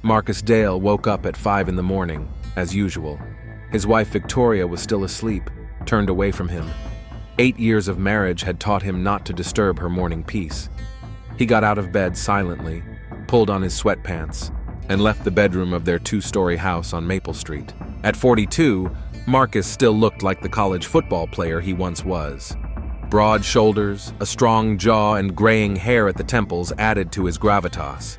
Marcus Dale woke up at 5 in the morning, as usual. His wife Victoria was still asleep, turned away from him. 8 years of marriage had taught him not to disturb her morning peace. He got out of bed silently, pulled on his sweatpants, and left the bedroom of their 2-story house on Maple Street. At 42, Marcus still looked like the college football player he once was. Broad shoulders, a strong jaw, and graying hair at the temples added to his gravitas.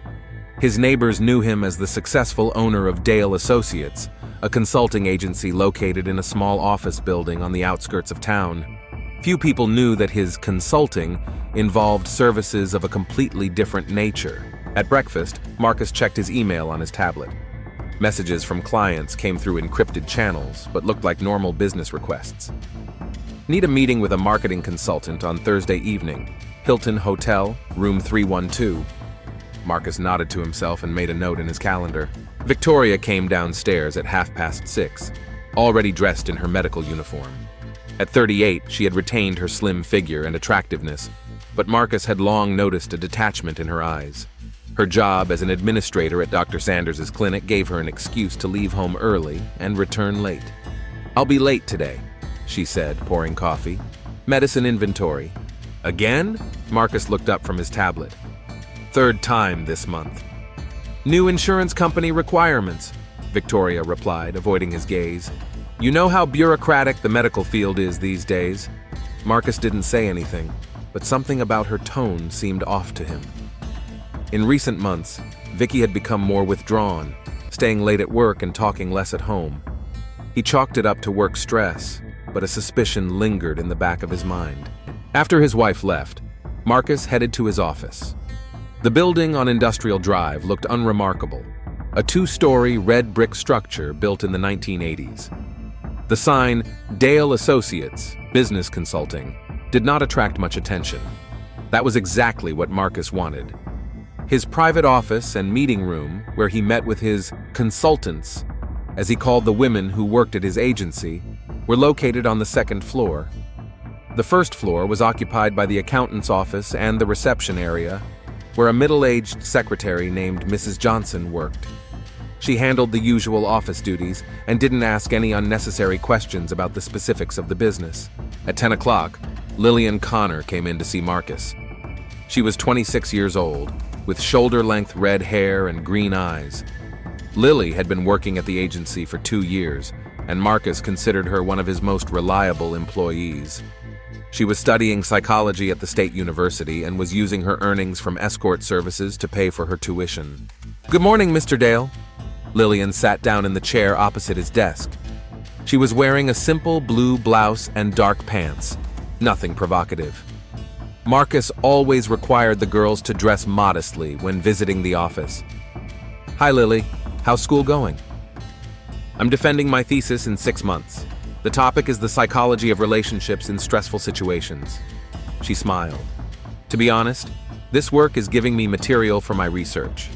His neighbors knew him as the successful owner of Dale Associates, a consulting agency located in a small office building on the outskirts of town. Few people knew that his consulting involved services of a completely different nature. At breakfast, Marcus checked his email on his tablet. Messages from clients came through encrypted channels, but looked like normal business requests. Need a meeting with a marketing consultant on Thursday evening. Hilton Hotel, room 312. Marcus nodded to himself and made a note in his calendar. Victoria came downstairs at 6:30, already dressed in her medical uniform. At 38, she had retained her slim figure and attractiveness, but Marcus had long noticed a detachment in her eyes. Her job as an administrator at Dr. Sanders's clinic gave her an excuse to leave home early and return late. "I'll be late today," she said, pouring coffee. "Medicine inventory." "Again?" Marcus looked up from his tablet. "Third time this month." "New insurance company requirements," Victoria replied, avoiding his gaze. "You know how bureaucratic the medical field is these days." Marcus didn't say anything, but something about her tone seemed off to him. In recent months, Vicky had become more withdrawn, staying late at work and talking less at home. He chalked it up to work stress, but a suspicion lingered in the back of his mind. After his wife left, Marcus headed to his office. The building on Industrial Drive looked unremarkable, a 2-story red brick structure built in the 1980s. The sign, Dale Associates, Business Consulting, did not attract much attention. That was exactly what Marcus wanted. His private office and meeting room, where he met with his consultants, as he called the women who worked at his agency, were located on the 2nd floor. The 1st floor was occupied by the accountant's office and the reception area, where a middle-aged secretary named Mrs. Johnson worked. She handled the usual office duties and didn't ask any unnecessary questions about the specifics of the business. At 10 o'clock, Lillian Connor came in to see Marcus. She was 26 years old, with shoulder-length red hair and green eyes. Lily had been working at the agency for 2 years, and Marcus considered her one of his most reliable employees. She was studying psychology at the State University and was using her earnings from Escort services to pay for her tuition. "Good morning, Mr. Dale." Lillian sat down in the chair opposite his desk. She was wearing a simple blue blouse and dark pants, nothing provocative. Marcus always required the girls to dress modestly when visiting the office. "Hi, Lily. How's school going?" "I'm defending my thesis in 6 months. The topic is the psychology of relationships in stressful situations." She smiled. "To be honest, this work is giving me material for my research."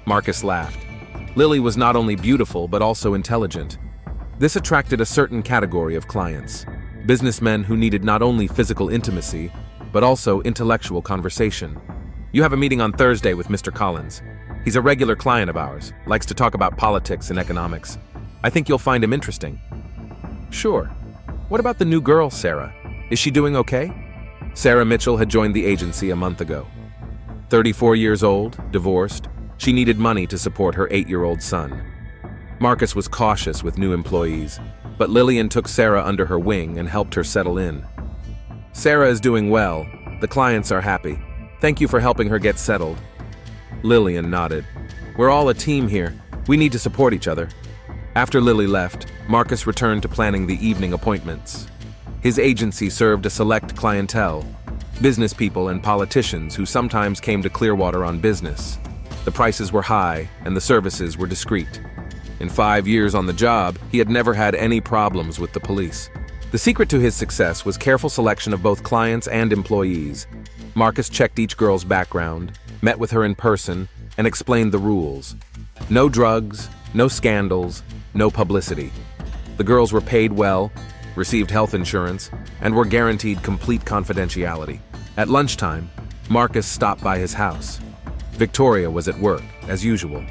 Marcus laughed. Lily was not only beautiful but also intelligent. This attracted a certain category of clients, businessmen who needed not only physical intimacy, but also intellectual conversation. "You have a meeting on Thursday with Mr. Collins. He's a regular client of ours, likes to talk about politics and economics. I think you'll find him interesting." "Sure. What about the new girl, Sarah? Is she doing okay?" Sarah Mitchell had joined the agency a month ago. 34 years old, divorced, she needed money to support her 8-year-old son. Marcus was cautious with new employees, but Lillian took Sarah under her wing and helped her settle in. "Sarah is doing well. The clients are happy. Thank you for helping her get settled." Lillian nodded. "We're all a team here. We need to support each other." After Lily left, Marcus returned to planning the evening appointments. His agency served a select clientele, business people and politicians who sometimes came to Clearwater on business. The prices were high and the services were discreet. In 5 years on the job, he had never had any problems with the police. The secret to his success was careful selection of both clients and employees. Marcus checked each girl's background, met with her in person, and explained the rules. No drugs, no scandals, no publicity. The girls were paid well, received health insurance, and were guaranteed complete confidentiality. At lunchtime, Marcus stopped by his house. Victoria was at work, as usual.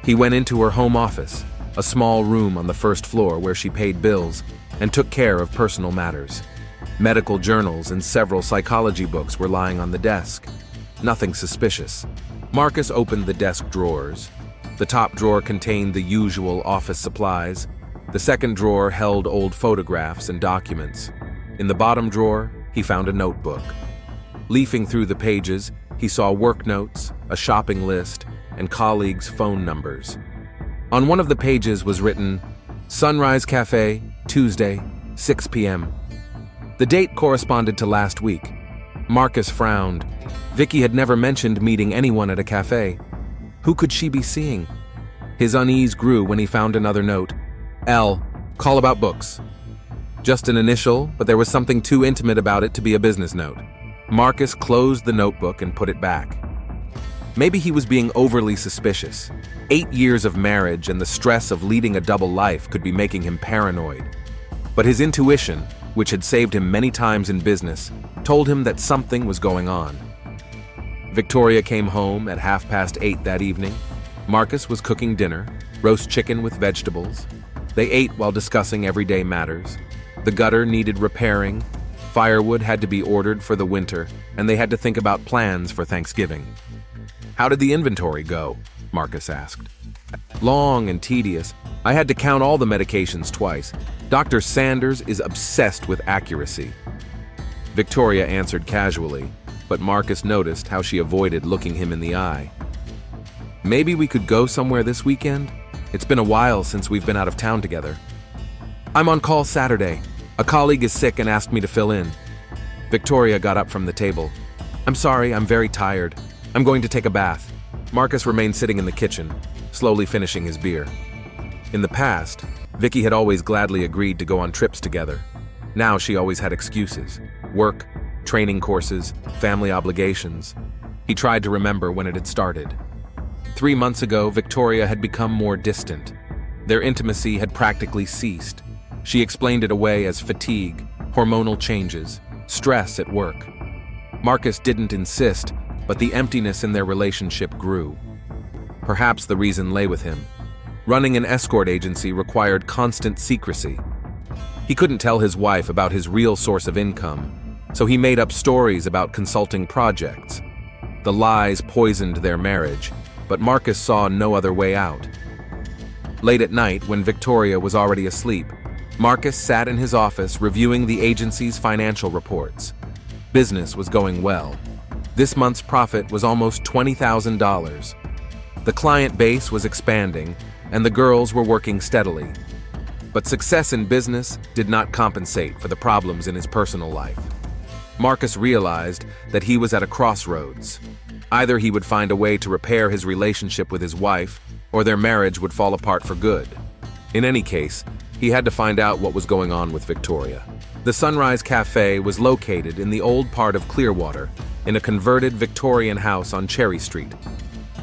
He went into her home office, a small room on the first floor where she paid bills and took care of personal matters. Medical journals and several psychology books were lying on the desk. Nothing suspicious. Marcus opened the desk drawers. The top drawer contained the usual office supplies. The second drawer held old photographs and documents. In the bottom drawer, he found a notebook. Leafing through the pages, he saw work notes, a shopping list, and colleagues' phone numbers. On one of the pages was written, Sunrise Cafe, Tuesday, 6 p.m. The date corresponded to last week. Marcus frowned. Vicky had never mentioned meeting anyone at a cafe. Who could she be seeing? His unease grew when he found another note. L. Call about books. Just an initial, but there was something too intimate about it to be a business note. Marcus closed the notebook and put it back. Maybe he was being overly suspicious. 8 years of marriage and the stress of leading a double life could be making him paranoid. But his intuition, which had saved him many times in business, told him that something was going on. Victoria came home at 8:30 that evening. Marcus was cooking dinner, roast chicken with vegetables. They ate while discussing everyday matters. The gutter needed repairing, firewood had to be ordered for the winter, and they had to think about plans for Thanksgiving. How did the inventory go? Marcus asked. Long and tedious. I had to count all the medications twice. Dr. Sanders is obsessed with accuracy. Victoria answered casually, but Marcus noticed how she avoided looking him in the eye. Maybe we could go somewhere this weekend? It's been a while since we've been out of town together. I'm on call Saturday. A colleague is sick and asked me to fill in. Victoria got up from the table. I'm sorry, I'm very tired. I'm going to take a bath. Marcus remained sitting in the kitchen, slowly finishing his beer. In the past, Vicky had always gladly agreed to go on trips together. Now she always had excuses. Work, training courses, family obligations. He tried to remember when it had started. 3 months ago, Victoria had become more distant. Their intimacy had practically ceased. She explained it away as fatigue, hormonal changes, stress at work. Marcus didn't insist, but the emptiness in their relationship grew. Perhaps the reason lay with him. Running an escort agency required constant secrecy. He couldn't tell his wife about his real source of income, so he made up stories about consulting projects. The lies poisoned their marriage, but Marcus saw no other way out. Late at night, when Victoria was already asleep, Marcus sat in his office reviewing the agency's financial reports. Business was going well. This month's profit was almost $20,000. The client base was expanding, and the girls were working steadily. But success in business did not compensate for the problems in his personal life. Marcus realized that he was at a crossroads. Either he would find a way to repair his relationship with his wife, or their marriage would fall apart for good. In any case, he had to find out what was going on with Victoria. The Sunrise Cafe was located in the old part of Clearwater, in a converted Victorian house on Cherry Street.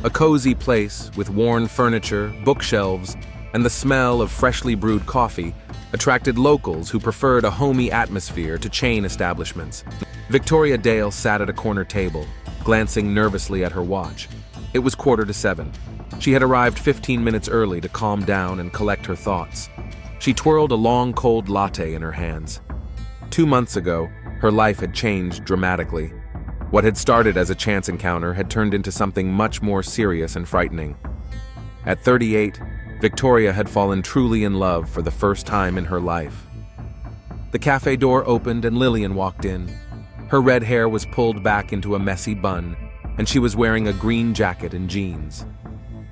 A cozy place with worn furniture, bookshelves, and the smell of freshly brewed coffee attracted locals who preferred a homey atmosphere to chain establishments. Victoria Dale sat at a corner table, glancing nervously at her watch. It was 7:15. She had arrived 15 minutes early to calm down and collect her thoughts. She twirled a long cold latte in her hands. 2 months ago, her life had changed dramatically. What had started as a chance encounter had turned into something much more serious and frightening. At 38, Victoria had fallen truly in love for the first time in her life. The cafe door opened and Lillian walked in. Her red hair was pulled back into a messy bun, and she was wearing a green jacket and jeans.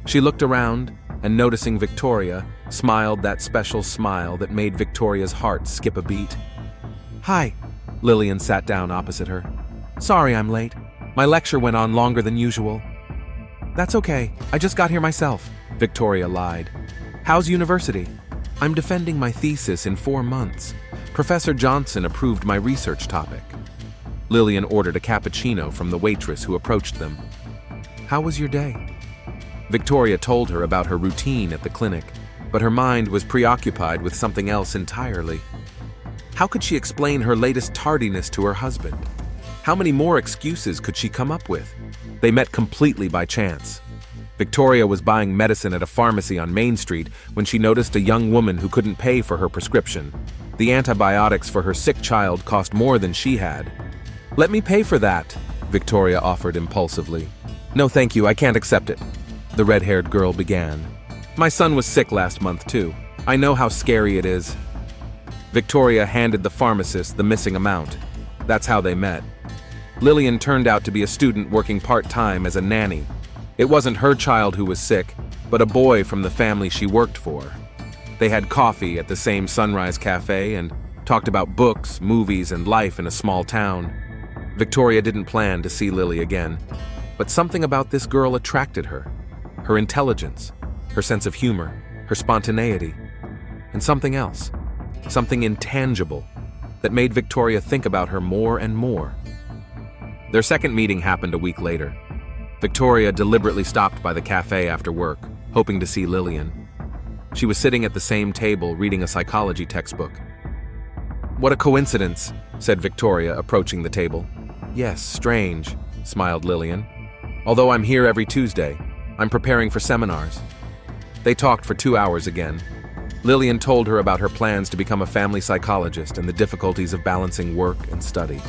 She looked around, and noticing Victoria, smiled that special smile that made Victoria's heart skip a beat. Hi. Lillian sat down opposite her. Sorry I'm late. My lecture went on longer than usual. That's okay. I just got here myself, Victoria lied. How's university? I'm defending my thesis in 4 months. Professor Johnson approved my research topic. Lillian ordered a cappuccino from the waitress who approached them. How was your day? Victoria told her about her routine at the clinic, but her mind was preoccupied with something else entirely. How could she explain her latest tardiness to her husband? How many more excuses could she come up with? They met completely by chance. Victoria was buying medicine at a pharmacy on Main Street when she noticed a young woman who couldn't pay for her prescription. The antibiotics for her sick child cost more than she had. "Let me pay for that," Victoria offered impulsively. "No, thank you, I can't accept it," the red-haired girl began. "My son was sick last month, too. I know how scary it is." Victoria handed the pharmacist the missing amount. That's how they met. Lillian turned out to be a student working part-time as a nanny. It wasn't her child who was sick, but a boy from the family she worked for. They had coffee at the same Sunrise Cafe and talked about books, movies, and life in a small town. Victoria didn't plan to see Lily again, but something about this girl attracted her. Her intelligence, her sense of humor, her spontaneity, and something else, something intangible, that made Victoria think about her more and more. Their second meeting happened a week later. Victoria deliberately stopped by the cafe after work, hoping to see Lillian. She was sitting at the same table reading a psychology textbook. "What a coincidence," said Victoria, approaching the table. "Yes, strange," smiled Lillian. "Although I'm here every Tuesday, I'm preparing for seminars." They talked for 2 hours again. Lillian told her about her plans to become a family psychologist and the difficulties of balancing work and study.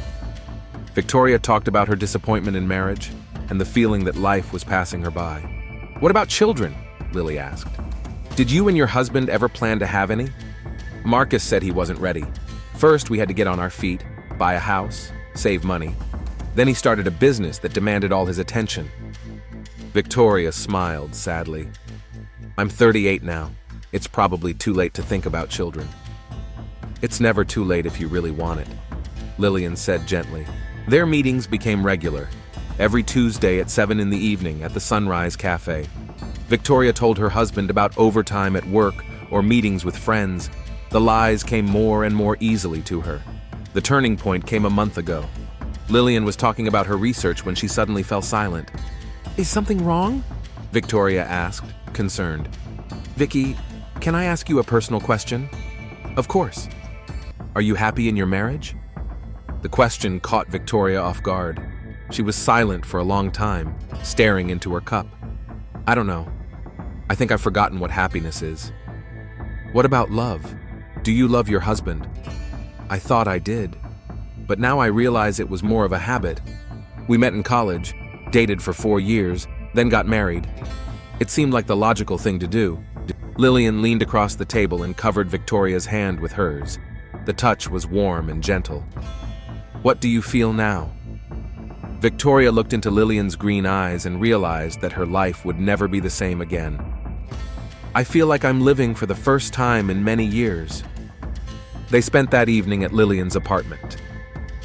Victoria talked about her disappointment in marriage and the feeling that life was passing her by. "What about children?" Lily asked. "Did you and your husband ever plan to have any?" Marcus said he wasn't ready. First, we had to get on our feet, buy a house, save money. Then he started a business that demanded all his attention. Victoria smiled sadly. "I'm 38 now. It's probably too late to think about children." "It's never too late if you really want it," Lillian said gently. Their meetings became regular, every Tuesday at 7 in the evening at the Sunrise Cafe. Victoria told her husband about overtime at work or meetings with friends. The lies came more and more easily to her. The turning point came a month ago. Lillian was talking about her research when she suddenly fell silent. "Is something wrong?" Victoria asked, concerned. "Vicky, can I ask you a personal question?" "Of course." "Are you happy in your marriage?" The question caught Victoria off guard. She was silent for a long time, staring into her cup. "I don't know. I think I've forgotten what happiness is." "What about love? Do you love your husband?" "I thought I did, but now I realize it was more of a habit. We met in college, dated for 4 years, then got married. It seemed like the logical thing to do." Lillian leaned across the table and covered Victoria's hand with hers. The touch was warm and gentle. "What do you feel now?" Victoria looked into Lillian's green eyes and realized that her life would never be the same again. "I feel like I'm living for the first time in many years." They spent that evening at Lillian's apartment.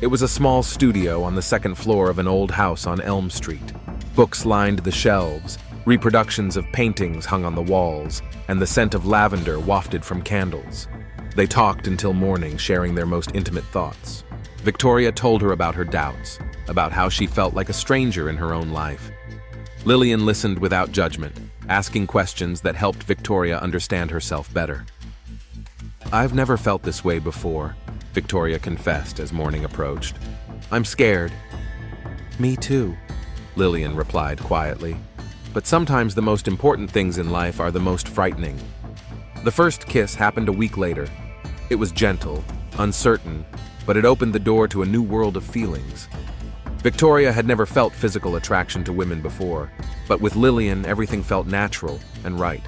It was a small studio on the second floor of an old house on Elm Street. Books lined the shelves, reproductions of paintings hung on the walls, and the scent of lavender wafted from candles. They talked until morning, sharing their most intimate thoughts. Victoria told her about her doubts, about how she felt like a stranger in her own life. Lillian listened without judgment, asking questions that helped Victoria understand herself better. "I've never felt this way before," Victoria confessed as morning approached. "I'm scared." "Me too," Lillian replied quietly. "But sometimes the most important things in life are the most frightening." The first kiss happened a week later. It was gentle, uncertain, but it opened the door to a new world of feelings. Victoria had never felt physical attraction to women before, but with Lillian, everything felt natural and right.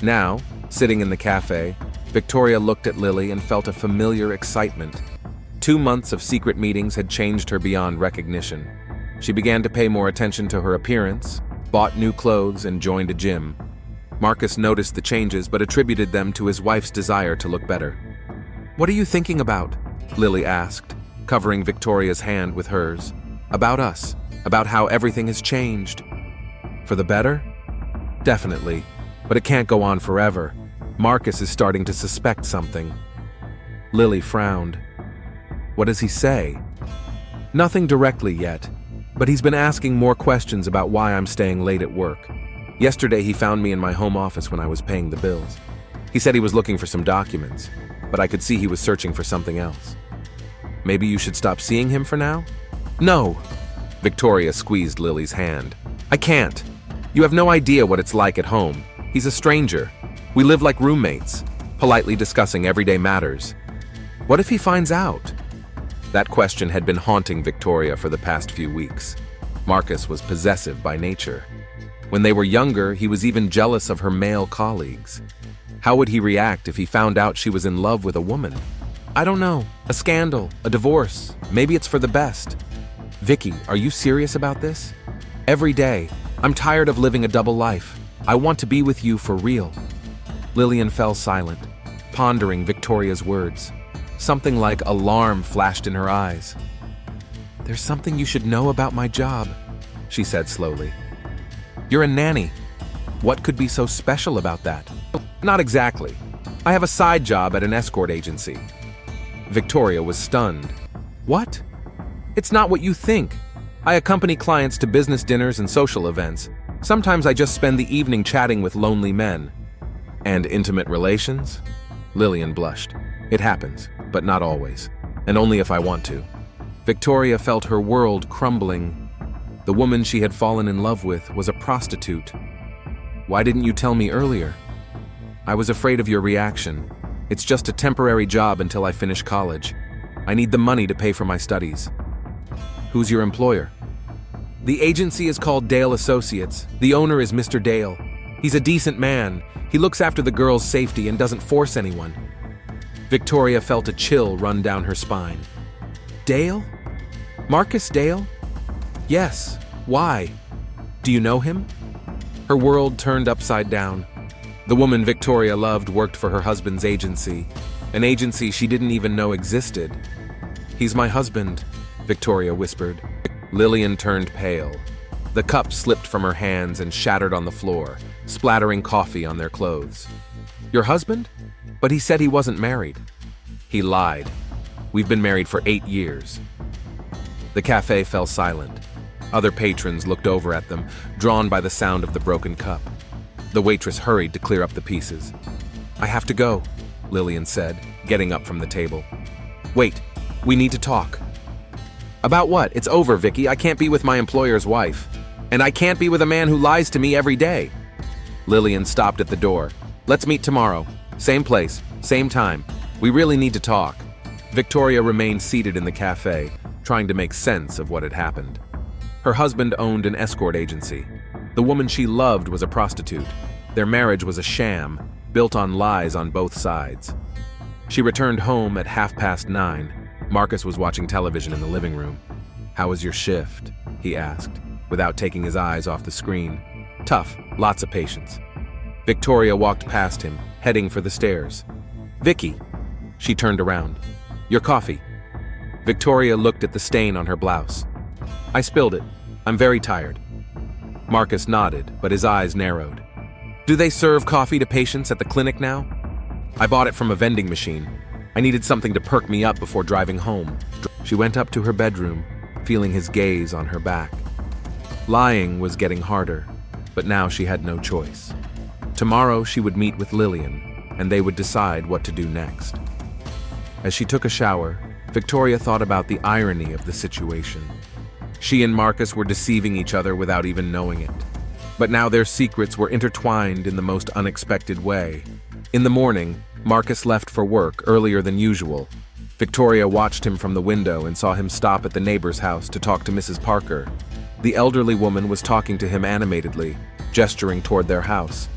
Now, sitting in the cafe, Victoria looked at Lily and felt a familiar excitement. 2 months of secret meetings had changed her beyond recognition. She began to pay more attention to her appearance, bought new clothes, and joined a gym. Marcus noticed the changes but attributed them to his wife's desire to look better. "What are you thinking about?" Lily asked, covering Victoria's hand with hers. "About us, about how everything has changed." "For the better?" "Definitely, but it can't go on forever. Marcus is starting to suspect something." Lily frowned. "What does he say?" "Nothing directly yet, but he's been asking more questions about why I'm staying late at work. Yesterday he found me in my home office when I was paying the bills. He said he was looking for some documents, but I could see he was searching for something else." "Maybe you should stop seeing him for now?" "No!" Victoria squeezed Lily's hand. "I can't. You have no idea what it's like at home. He's a stranger. We live like roommates, politely discussing everyday matters. What if he finds out? That question had been haunting Victoria for the past few weeks. Marcus was possessive by nature. When they were younger, he was even jealous of her male colleagues. How would he react if he found out she was in love with a woman? I don't know. A scandal, a divorce. Maybe it's for the best. Vicky, are you serious about this? Every day, I'm tired of living a double life. I want to be with you for real. Lillian fell silent, pondering Victoria's words. Something like alarm flashed in her eyes. There's something you should know about my job, she said slowly. You're a nanny. What could be so special about that? Not exactly. I have a side job at an escort agency. Victoria was stunned. What? It's not what you think. I accompany clients to business dinners and social events. Sometimes I just spend the evening chatting with lonely men. And intimate relations? Lillian blushed. It happens, but not always, and only if I want to. Victoria felt her world crumbling. The woman she had fallen in love with was a prostitute. Why didn't you tell me earlier? I was afraid of your reaction. It's just a temporary job until I finish college. I need the money to pay for my studies. Who's your employer? The agency is called Dale Associates. The owner is Mr. Dale. He's a decent man. He looks after the girls' safety and doesn't force anyone. Victoria felt a chill run down her spine. Dale? Marcus Dale? Yes. Why? Do you know him? Her world turned upside down. The woman Victoria loved worked for her husband's agency, an agency she didn't even know existed. He's my husband, Victoria whispered. Lillian turned pale. The cup slipped from her hands and shattered on the floor, splattering coffee on their clothes. Your husband? But he said he wasn't married. He lied. We've been married for 8 years. The cafe fell silent. Other patrons looked over at them, drawn by the sound of the broken cup. The waitress hurried to clear up the pieces. I have to go, Lillian said, getting up from the table. Wait, we need to talk. About what? It's over, Vicky. I can't be with my employer's wife. And I can't be with a man who lies to me every day. Lillian stopped at the door. Let's meet tomorrow. Same place, same time. We really need to talk. Victoria remained seated in the cafe, trying to make sense of what had happened. Her husband owned an escort agency. The woman she loved was a prostitute. Their marriage was a sham, built on lies on both sides. She returned home at 9:30. Marcus was watching television in the living room. How was your shift? He asked, without taking his eyes off the screen. Tough, lots of patience. Victoria walked past him, heading for the stairs. Vicky. She turned around. Your coffee. Victoria looked at the stain on her blouse. I spilled it. I'm very tired. Marcus nodded, but his eyes narrowed. Do they serve coffee to patients at the clinic now? I bought it from a vending machine. I needed something to perk me up before driving home. She went up to her bedroom, feeling his gaze on her back. Lying was getting harder, but now she had no choice. Tomorrow she would meet with Lillian, and they would decide what to do next. As she took a shower, Victoria thought about the irony of the situation. She and Marcus were deceiving each other without even knowing it. But now their secrets were intertwined in the most unexpected way. In the morning, Marcus left for work earlier than usual. Victoria watched him from the window and saw him stop at the neighbor's house to talk to Mrs. Parker. The elderly woman was talking to him animatedly, gesturing toward their house.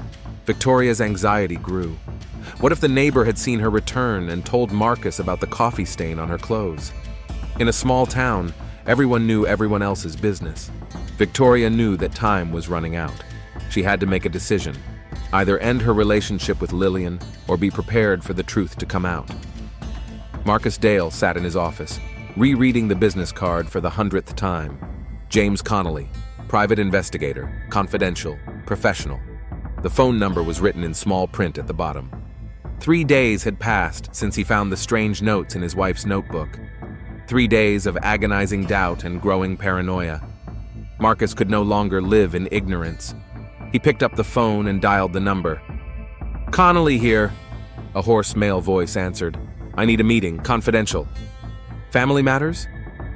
Victoria's anxiety grew. What if the neighbor had seen her return and told Marcus about the coffee stain on her clothes? In a small town, everyone knew everyone else's business. Victoria knew that time was running out. She had to make a decision. Either end her relationship with Lillian or be prepared for the truth to come out. Marcus Dale sat in his office, rereading the business card for the 100th time. James Connolly, private investigator, confidential, professional. The phone number was written in small print at the bottom. 3 days had passed since he found the strange notes in his wife's notebook. 3 days of agonizing doubt and growing paranoia. Marcus could no longer live in ignorance. He picked up the phone and dialed the number. Connolly here, a hoarse male voice answered. I need a meeting, confidential. Family matters?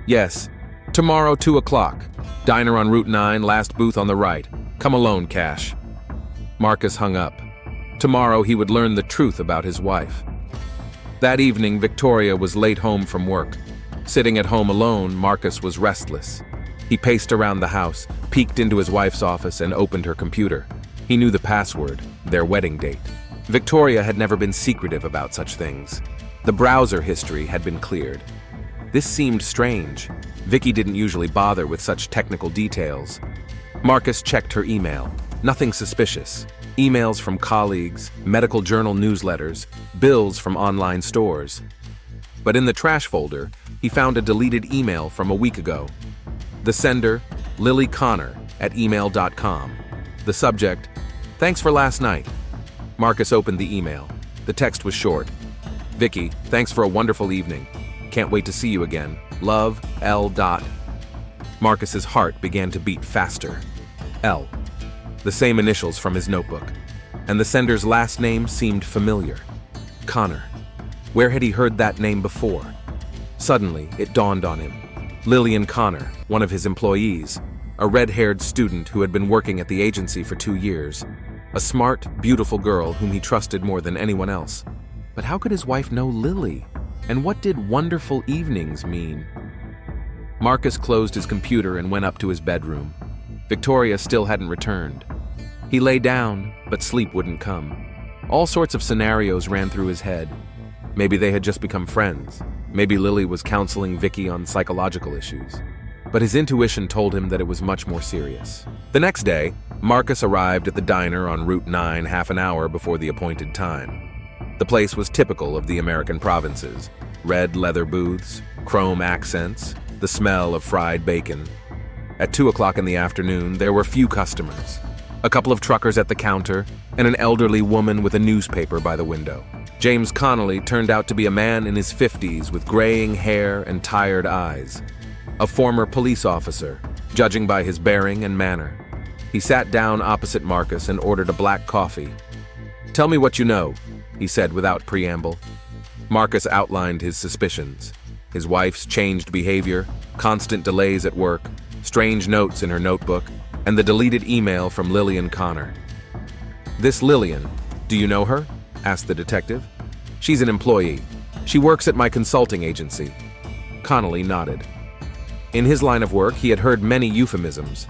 Yes. Tomorrow, 2 o'clock. Diner on Route 9, last booth on the right. Come alone, Cash. Marcus hung up. Tomorrow he would learn the truth about his wife. That evening, Victoria was late home from work. Sitting at home alone, Marcus was restless. He paced around the house, peeked into his wife's office, and opened her computer. He knew the password, their wedding date. Victoria had never been secretive about such things. The browser history had been cleared. This seemed strange. Vicky didn't usually bother with such technical details. Marcus checked her email. Nothing suspicious. Emails from colleagues, medical journal newsletters, bills from online stores. But in the trash folder, he found a deleted email from a week ago. The sender, Lily Connor @email.com. The subject, "Thanks for last night." Marcus opened the email. The text was short. "Vicky, thanks for a wonderful evening. Can't wait to see you again. Love, L. Marcus's heart began to beat faster. L. The same initials from his notebook. And the sender's last name seemed familiar. Connor. Where had he heard that name before? Suddenly, it dawned on him. Lillian Connor, one of his employees, a red-haired student who had been working at the agency for 2 years. A smart, beautiful girl whom he trusted more than anyone else. But how could his wife know Lily? And what did wonderful evenings mean? Marcus closed his computer and went up to his bedroom. Victoria still hadn't returned. He lay down, but sleep wouldn't come. All sorts of scenarios ran through his head. Maybe they had just become friends. Maybe Lily was counseling Vicky on psychological issues. But his intuition told him that it was much more serious. The next day, Marcus arrived at the diner on Route 9 half an hour before the appointed time. The place was typical of the American provinces. Red leather booths, chrome accents, the smell of fried bacon. At 2 o'clock in the afternoon, there were few customers. A couple of truckers at the counter, and an elderly woman with a newspaper by the window. James Connolly turned out to be a man in his 50s with graying hair and tired eyes. A former police officer, judging by his bearing and manner. He sat down opposite Marcus and ordered a black coffee. "Tell me what you know," he said without preamble. Marcus outlined his suspicions. His wife's changed behavior, constant delays at work, strange notes in her notebook, and the deleted email from Lillian Connor. "This Lillian, do you know her?" asked the detective. "She's an employee. She works at my consulting agency." Connolly nodded. In his line of work, he had heard many euphemisms.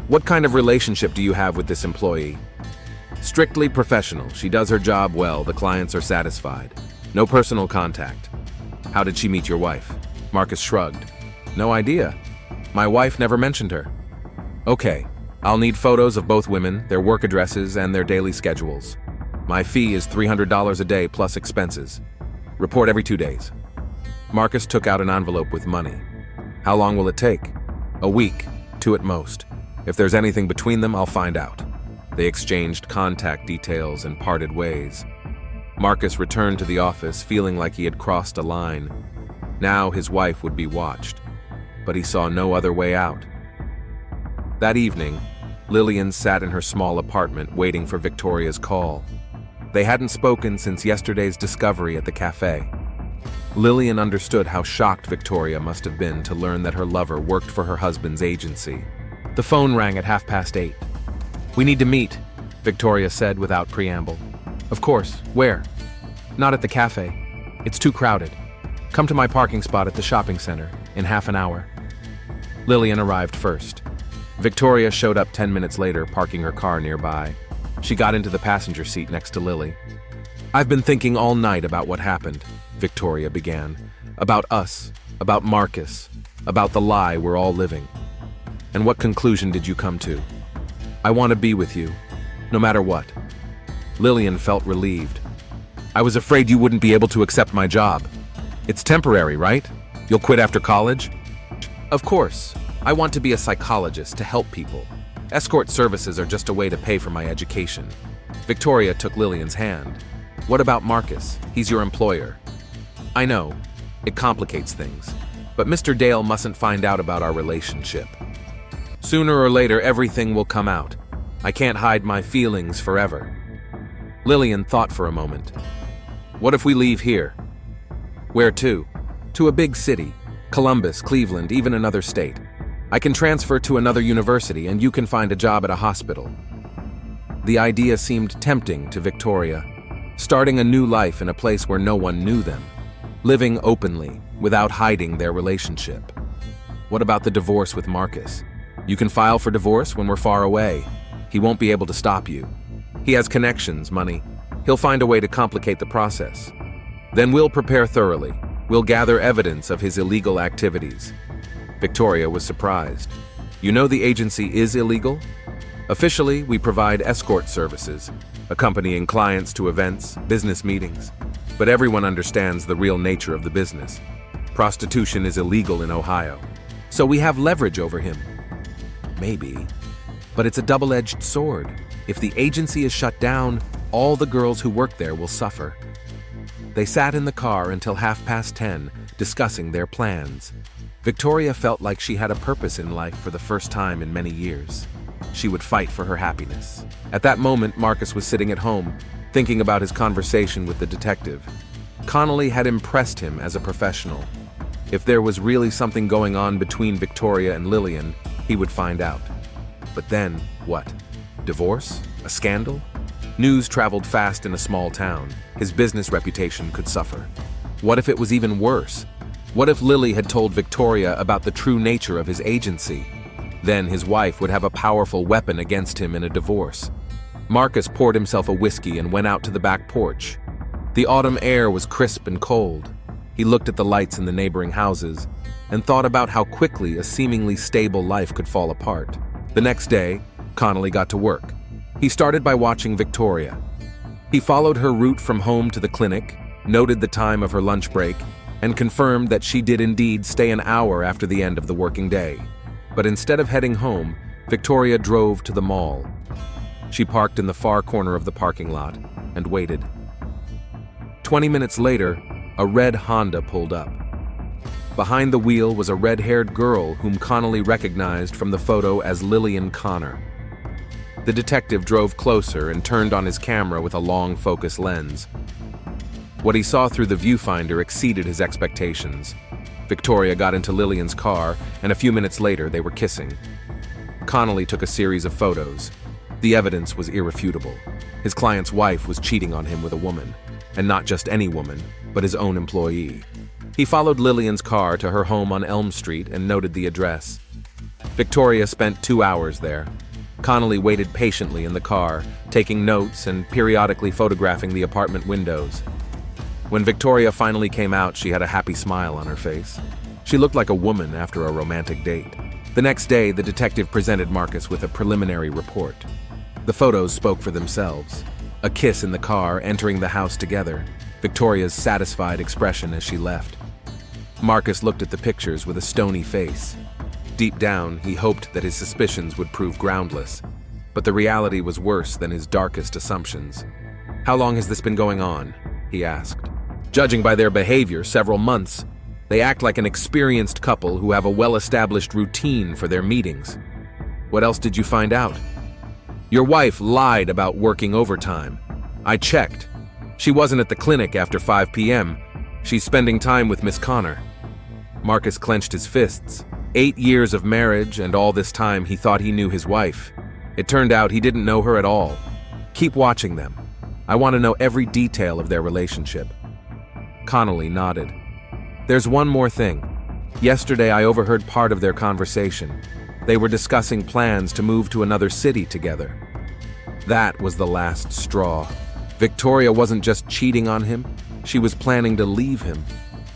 "What kind of relationship do you have with this employee?" "Strictly professional. She does her job well. The clients are satisfied. No personal contact." "How did she meet your wife?" Marcus shrugged. "No idea. My wife never mentioned her." "Okay. I'll need photos of both women, their work addresses, and their daily schedules. My fee is $300 a day plus expenses. Report every 2 days." Marcus took out an envelope with money. "How long will it take?" "A week, 2 at most. If there's anything between them, I'll find out." They exchanged contact details and parted ways. Marcus returned to the office feeling like he had crossed a line. Now his wife would be watched, but he saw no other way out. That evening, Lillian sat in her small apartment waiting for Victoria's call. They hadn't spoken since yesterday's discovery at the cafe. Lillian understood how shocked Victoria must have been to learn that her lover worked for her husband's agency. The phone rang at 8:30. "We need to meet," Victoria said without preamble. "Of course. Where?" "Not at the cafe. It's too crowded. Come to my parking spot at the shopping center in half an hour." Lillian arrived first. Victoria showed up 10 minutes later, parking her car nearby. She got into the passenger seat next to Lily. "I've been thinking all night about what happened," Victoria began. "About us, about Marcus, about the lie we're all living. And what conclusion did you come to? I want to be with you, no matter what." Lillian felt relieved. "I was afraid you wouldn't be able to accept my job. It's temporary, right? You'll quit after college?" "Of course. I want to be a psychologist to help people. Escort services are just a way to pay for my education." Victoria took Lillian's hand. "What about Marcus? He's your employer." "I know. It complicates things. But Mr. Dale mustn't find out about our relationship. Sooner or later, everything will come out. I can't hide my feelings forever." Lillian thought for a moment. "What if we leave here?" "Where to?" "To a big city. Columbus, Cleveland, even another state. I can transfer to another university and you can find a job at a hospital. The idea seemed tempting to Victoria, starting a new life in a place where no one knew them, living openly without hiding their relationship. What about the divorce with Marcus? You can file for divorce when we're far away. He won't be able to stop you. He has connections, money. He'll find a way to complicate the process. Then we'll prepare thoroughly. We'll gather evidence of his illegal activities. Victoria was surprised. You know the agency is illegal? Officially, we provide escort services, accompanying clients to events, business meetings. But everyone understands the real nature of the business. Prostitution is illegal in Ohio. So we have leverage over him. Maybe. But it's a double-edged sword. If the agency is shut down, all the girls who work there will suffer. They sat in the car until 10:30, discussing their plans. Victoria felt like she had a purpose in life for the first time in many years. She would fight for her happiness. At that moment, Marcus was sitting at home, thinking about his conversation with the detective. Connolly had impressed him as a professional. If there was really something going on between Victoria and Lillian, he would find out. But then, what? Divorce? A scandal? News traveled fast in a small town. His business reputation could suffer. What if it was even worse? What if Lily had told Victoria about the true nature of his agency? Then his wife would have a powerful weapon against him in a divorce. Marcus poured himself a whiskey and went out to the back porch. The autumn air was crisp and cold. He looked at the lights in the neighboring houses and thought about how quickly a seemingly stable life could fall apart. The next day, Connolly got to work. He started by watching Victoria. He followed her route from home to the clinic, noted the time of her lunch break, and confirmed that she did indeed stay an hour after the end of the working day. But instead of heading home, Victoria drove to the mall. She parked in the far corner of the parking lot and waited. 20 minutes later, a red Honda pulled up. Behind the wheel was a red-haired girl whom Connolly recognized from the photo as Lillian Connor. The detective drove closer and turned on his camera with a long focus lens. What he saw through the viewfinder exceeded his expectations. Victoria got into Lillian's car, and a few minutes later they were kissing. Connolly took a series of photos. The evidence was irrefutable. His client's wife was cheating on him with a woman, and not just any woman, but his own employee. He followed Lillian's car to her home on Elm Street and noted the address. Victoria spent 2 hours there. Connolly waited patiently in the car, taking notes and periodically photographing the apartment windows. When Victoria finally came out, she had a happy smile on her face. She looked like a woman after a romantic date. The next day, the detective presented Marcus with a preliminary report. The photos spoke for themselves. A kiss in the car, entering the house together, Victoria's satisfied expression as she left. Marcus looked at the pictures with a stony face. Deep down, he hoped that his suspicions would prove groundless, but the reality was worse than his darkest assumptions. "How long has this been going on?" he asked. "Judging by their behavior, several months. They act like an experienced couple who have a well-established routine for their meetings." "What else did you find out?" "Your wife lied about working overtime. I checked. She wasn't at the clinic after 5 p.m. She's spending time with Miss Connor." Marcus clenched his fists. 8 years of marriage, and all this time he thought he knew his wife. It turned out he didn't know her at all. "Keep watching them. I want to know every detail of their relationship." Connolly nodded. "There's one more thing. Yesterday I overheard part of their conversation. They were discussing plans to move to another city together." That was the last straw. Victoria wasn't just cheating on him, she was planning to leave him.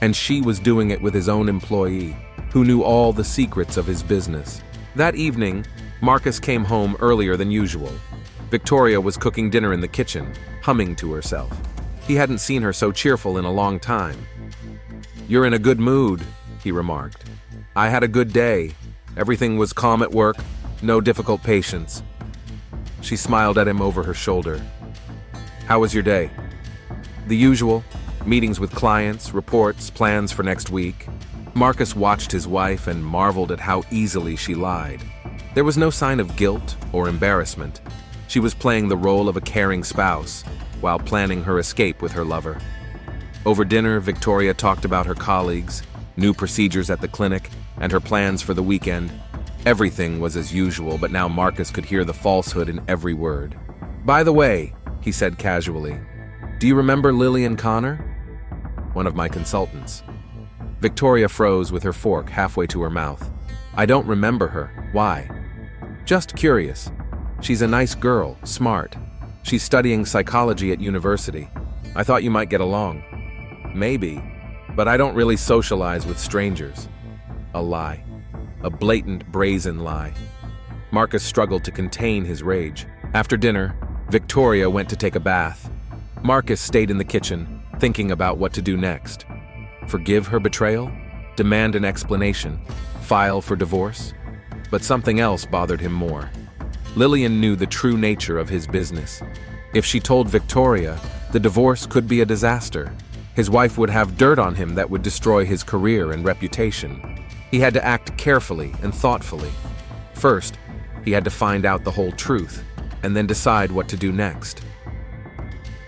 And she was doing it with his own employee, who knew all the secrets of his business. That evening, Marcus came home earlier than usual. Victoria was cooking dinner in the kitchen, humming to herself. He hadn't seen her so cheerful in a long time. "You're in a good mood," he remarked. "I had a good day. Everything was calm at work, no difficult patients." She smiled at him over her shoulder. "How was your day?" "The usual. Meetings with clients, reports, plans for next week." Marcus watched his wife and marveled at how easily she lied. There was no sign of guilt or embarrassment. She was playing the role of a caring spouse while planning her escape with her lover. Over dinner, Victoria talked about her colleagues, new procedures at the clinic, and her plans for the weekend. Everything was as usual, but now Marcus could hear the falsehood in every word. "By the way," he said casually, "do you remember Lillian Connor?" "One of my consultants." Victoria froze with her fork halfway to her mouth. "I don't remember her. Why?" "Just curious. She's a nice girl, smart. She's studying psychology at university. I thought you might get along." "Maybe, but I don't really socialize with strangers." A lie. A blatant, brazen lie. Marcus struggled to contain his rage. After dinner, Victoria went to take a bath. Marcus stayed in the kitchen, thinking about what to do next. Forgive her betrayal? Demand an explanation? File for divorce? But something else bothered him more. Lillian knew the true nature of his business. If she told Victoria, the divorce could be a disaster. His wife would have dirt on him that would destroy his career and reputation. He had to act carefully and thoughtfully. First, he had to find out the whole truth, and then decide what to do next.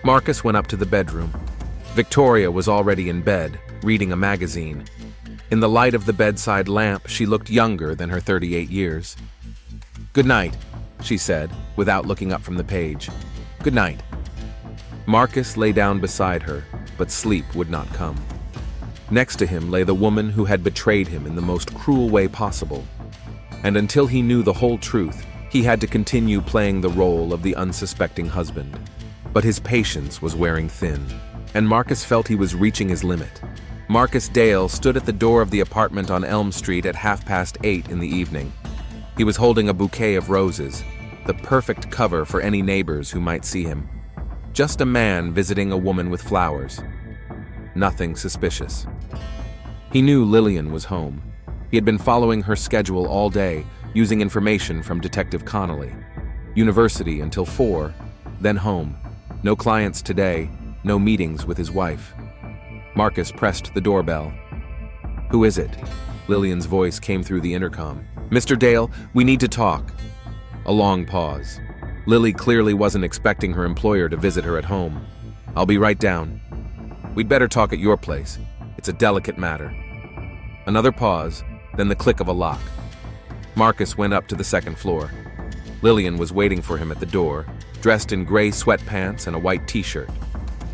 Marcus went up to the bedroom. Victoria was already in bed, reading a magazine. In the light of the bedside lamp, she looked younger than her 38 years. "Good night," she said, without looking up from the page. "Good night." Marcus lay down beside her, but sleep would not come. Next to him lay the woman who had betrayed him in the most cruel way possible. And until he knew the whole truth, he had to continue playing the role of the unsuspecting husband. But his patience was wearing thin, and Marcus felt he was reaching his limit. Marcus Dale stood at the door of the apartment on Elm Street at 8:30 in the evening. He was holding a bouquet of roses, the perfect cover for any neighbors who might see him. Just a man visiting a woman with flowers. Nothing suspicious. He knew Lillian was home. He had been following her schedule all day, using information from Detective Connolly. University until 4, then home. No clients today, no meetings with his wife. Marcus pressed the doorbell. "Who is it?" Lillian's voice came through the intercom. "Mr. Dale, we need to talk." A long pause. Lily clearly wasn't expecting her employer to visit her at home. "I'll be right down." "We'd better talk at your place. It's a delicate matter." Another pause, then the click of a lock. Marcus went up to the second floor. Lillian was waiting for him at the door, dressed in gray sweatpants and a white t-shirt.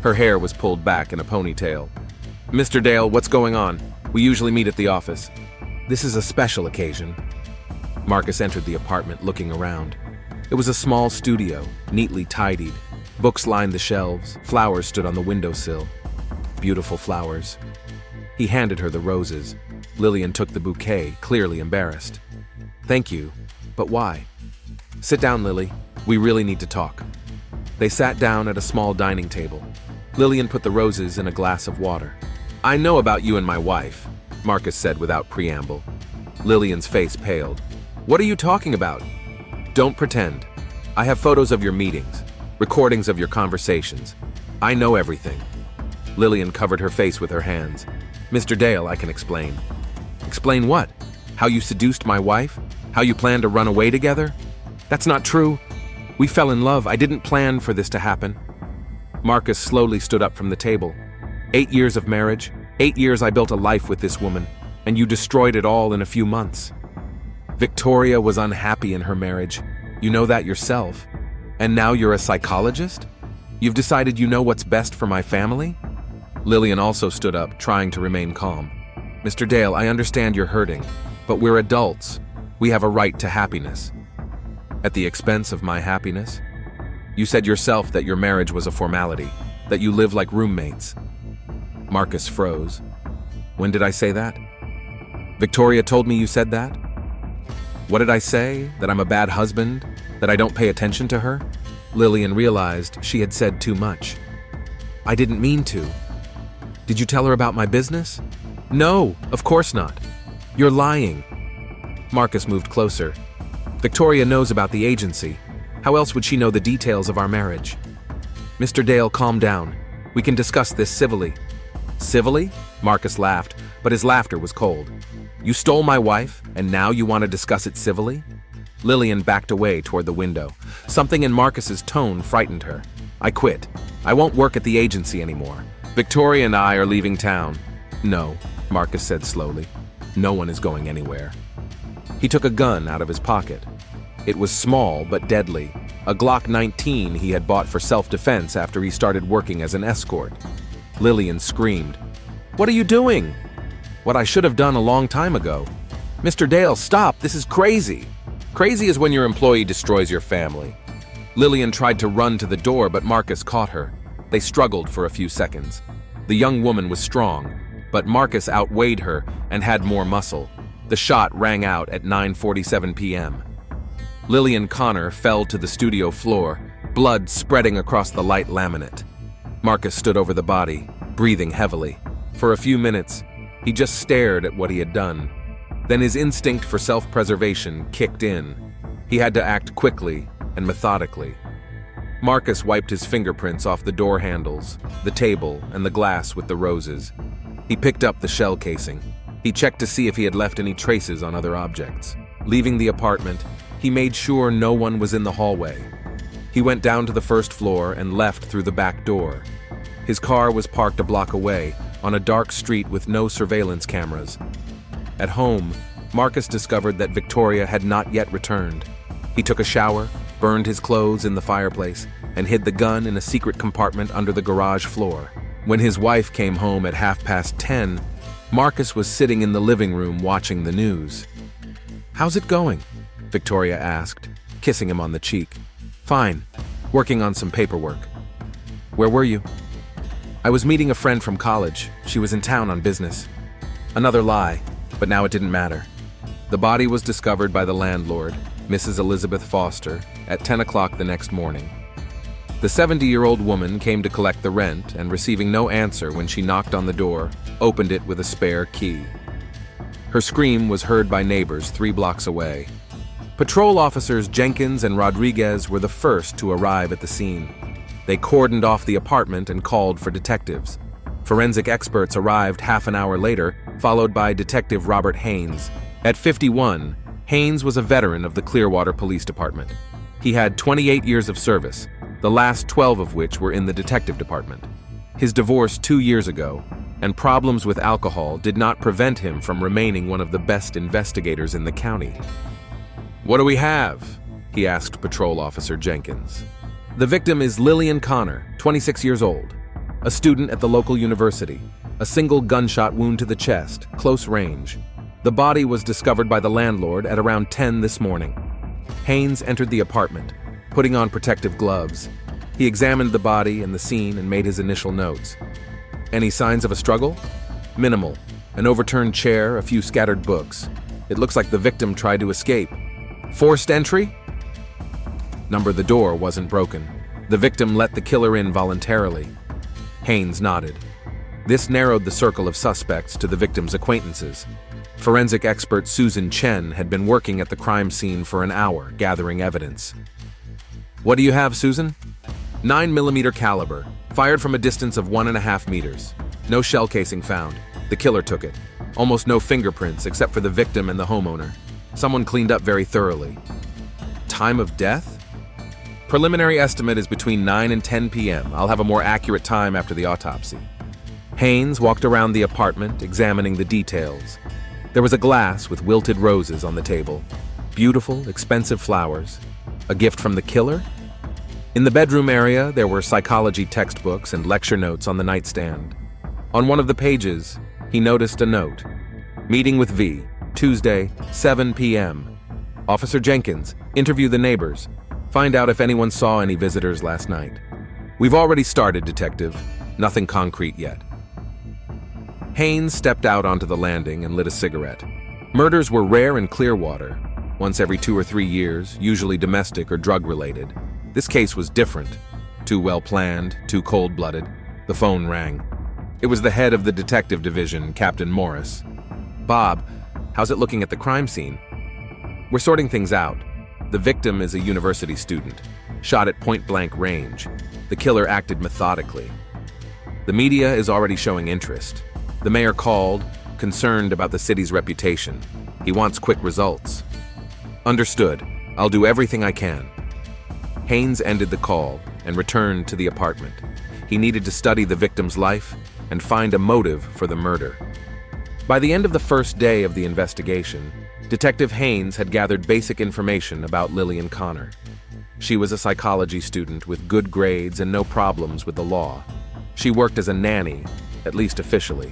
Her hair was pulled back in a ponytail. "Mr. Dale, what's going on? We usually meet at the office." "This is a special occasion." Marcus entered the apartment, looking around. It was a small studio, neatly tidied. Books lined the shelves, flowers stood on the windowsill. Beautiful flowers. He handed her the roses. Lillian took the bouquet, clearly embarrassed. "Thank you, but why?" "Sit down, Lily. We really need to talk." They sat down at a small dining table. Lillian put the roses in a glass of water. "I know about you and my wife," Marcus said without preamble. Lillian's face paled. "What are you talking about?" "Don't pretend. I have photos of your meetings, recordings of your conversations. I know everything." Lillian covered her face with her hands. "Mr. Dale, I can explain." "Explain what? How you seduced my wife? How you plan to run away together?" "That's not true. We fell in love. I didn't plan for this to happen." Marcus slowly stood up from the table. 8 years of marriage, 8 years I built a life with this woman, and you destroyed it all in a few months. Victoria was unhappy in her marriage. You know that yourself. And now you're a psychologist? You've decided you know what's best for my family? Lillian also stood up, trying to remain calm. "Mr. Dale, I understand you're hurting, but we're adults. We have a right to happiness." "At the expense of my happiness? You said yourself that your marriage was a formality, that you live like roommates." Marcus froze. "When did I say that?" "Victoria told me you said that." "What did I say? That I'm a bad husband? That I don't pay attention to her?" Lillian realized she had said too much. "I didn't mean to." "Did you tell her about my business?" "No, of course not. You're lying." Marcus moved closer. "Victoria knows about the agency. How else would she know the details of our marriage?" "Mr. Dale, calm down. We can discuss this civilly." "Civilly?" Marcus laughed, but his laughter was cold. "You stole my wife, and now you want to discuss it civilly?" Lillian backed away toward the window. Something in Marcus's tone frightened her. "I quit. I won't work at the agency anymore. Victoria and I are leaving town." "No," Marcus said slowly. "No one is going anywhere." He took a gun out of his pocket. It was small but deadly, a Glock 19 he had bought for self-defense after he started working as an escort. Lillian screamed, "What are you doing?" "What I should have done a long time ago." "Mr. Dale, stop, this is crazy." "Crazy is when your employee destroys your family." Lillian tried to run to the door, but Marcus caught her. They struggled for a few seconds. The young woman was strong, but Marcus outweighed her and had more muscle. The shot rang out at 9:47 p.m. Lillian Connor fell to the studio floor, blood spreading across the light laminate. Marcus stood over the body, breathing heavily. For a few minutes, he just stared at what he had done. Then his instinct for self-preservation kicked in. He had to act quickly and methodically. Marcus wiped his fingerprints off the door handles, the table, and the glass with the roses. He picked up the shell casing. He checked to see if he had left any traces on other objects. Leaving the apartment, he made sure no one was in the hallway. He went down to the first floor and left through the back door. His car was parked a block away, on a dark street with no surveillance cameras. At home, Marcus discovered that Victoria had not yet returned. He took a shower, burned his clothes in the fireplace, and hid the gun in a secret compartment under the garage floor. When his wife came home at 10:30, Marcus was sitting in the living room watching the news. "How's it going?" Victoria asked, kissing him on the cheek. "Fine, working on some paperwork." "Where were you?" "I was meeting a friend from college. She was in town on business." Another lie, but now it didn't matter. The body was discovered by the landlord, Mrs. Elizabeth Foster, at 10 o'clock the next morning. The 70-year-old woman came to collect the rent and, receiving no answer when she knocked on the door, opened it with a spare key. Her scream was heard by neighbors 3 blocks away. Patrol officers Jenkins and Rodriguez were the first to arrive at the scene. They cordoned off the apartment and called for detectives. Forensic experts arrived half an hour later, followed by Detective Robert Haynes. At 51, Haynes was a veteran of the Clearwater Police Department. He had 28 years of service, the last 12 of which were in the detective department. His divorce 2 years ago, and problems with alcohol did not prevent him from remaining one of the best investigators in the county. "What do we have?" he asked Patrol Officer Jenkins. "The victim is Lillian Connor, 26 years old, a student at the local university. A single gunshot wound to the chest, close range. The body was discovered by the landlord at around 10 this morning." Haynes entered the apartment, putting on protective gloves. He examined the body and the scene and made his initial notes. "Any signs of a struggle?" "Minimal. An overturned chair, a few scattered books. It looks like the victim tried to escape." "Forced entry?" The door wasn't broken. The victim let the killer in voluntarily. Haynes nodded. This narrowed the circle of suspects to the victim's acquaintances. Forensic expert Susan Chen had been working at the crime scene for an hour, gathering evidence. "What do you have, Susan?" 9mm caliber, fired from a distance of 1.5 meters. No shell casing found. The killer took it. Almost no fingerprints except for the victim and the homeowner. Someone cleaned up very thoroughly. Time of death? Preliminary estimate is between 9 and 10 p.m. I'll have a more accurate time after the autopsy. Haynes walked around the apartment, examining the details. There was a glass with wilted roses on the table. Beautiful, expensive flowers. A gift from the killer? In the bedroom area, there were psychology textbooks and lecture notes on the nightstand. On one of the pages, he noticed a note. "Meeting with V, Tuesday, 7 p.m. Officer Jenkins, interview the neighbors. Find out if anyone saw any visitors last night." "We've already started, Detective. Nothing concrete yet." Haynes stepped out onto the landing and lit a cigarette. Murders were rare in Clearwater, once every 2 or 3 years, usually domestic or drug-related. This case was different. Too well-planned, too cold-blooded. The phone rang. It was the head of the detective division, Captain Morris. "Bob, how's it looking at the crime scene?" "We're sorting things out. The victim is a university student, shot at point-blank range. The killer acted methodically. The media is already showing interest. The mayor called, concerned about the city's reputation. He wants quick results." "Understood. I'll do everything I can." Haynes ended the call and returned to the apartment. He needed to study the victim's life and find a motive for the murder. By the end of the first day of the investigation, Detective Haynes had gathered basic information about Lillian Connor. She was a psychology student with good grades and no problems with the law. She worked as a nanny, at least officially.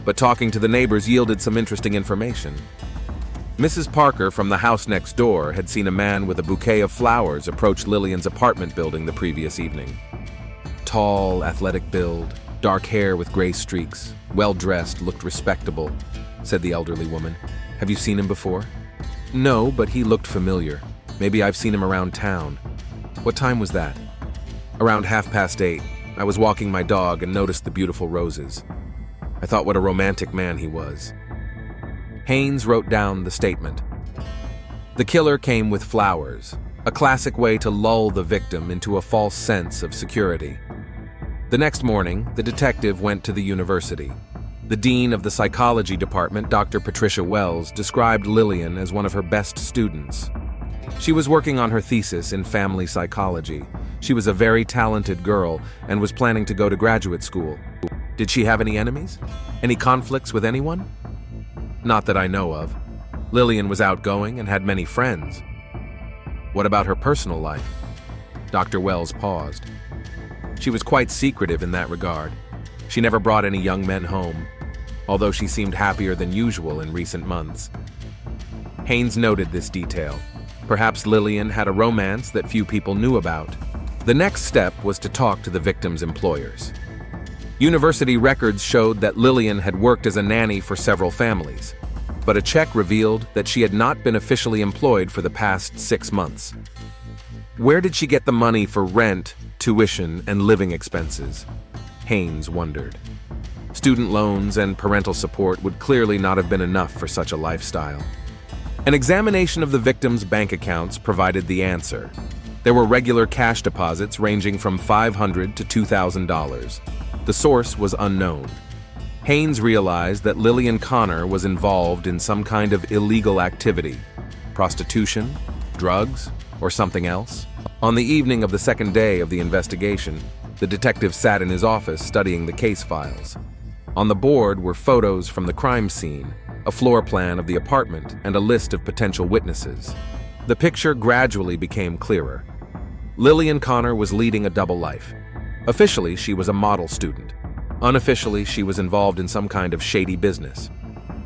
But talking to the neighbors yielded some interesting information. Mrs. Parker from the house next door had seen a man with a bouquet of flowers approach Lillian's apartment building the previous evening. Tall, athletic build, dark hair with gray streaks, well-dressed, looked respectable, said the elderly woman. Have you seen him before? No, but he looked familiar. Maybe I've seen him around town. What time was that? Around 8:30. I was walking my dog and noticed the beautiful roses. I thought what a romantic man he was. Haynes wrote down the statement. The killer came with flowers, a classic way to lull the victim into a false sense of security. The next morning, the detective went to the university. The dean of the psychology department, Dr. Patricia Wells, described Lillian as one of her best students. She was working on her thesis in family psychology. She was a very talented girl and was planning to go to graduate school. Did she have any enemies? Any conflicts with anyone? Not that I know of. Lillian was outgoing and had many friends. What about her personal life? Dr. Wells paused. She was quite secretive in that regard. She never brought any young men home, although she seemed happier than usual in recent months. Haynes noted this detail. Perhaps Lillian had a romance that few people knew about. The next step was to talk to the victim's employers. University records showed that Lillian had worked as a nanny for several families, but a check revealed that she had not been officially employed for the past 6 months. Where did she get the money for rent, tuition, and living expenses? Haynes wondered. Student loans and parental support would clearly not have been enough for such a lifestyle. An examination of the victim's bank accounts provided the answer. There were regular cash deposits ranging from $500 to $2,000. The source was unknown. Haynes realized that Lillian Connor was involved in some kind of illegal activity, prostitution, drugs, or something else. On the evening of the second day of the investigation, the detective sat in his office studying the case files. On the board were photos from the crime scene, a floor plan of the apartment, and a list of potential witnesses. The picture gradually became clearer. Lillian Connor was leading a double life. Officially, she was a model student. Unofficially, she was involved in some kind of shady business.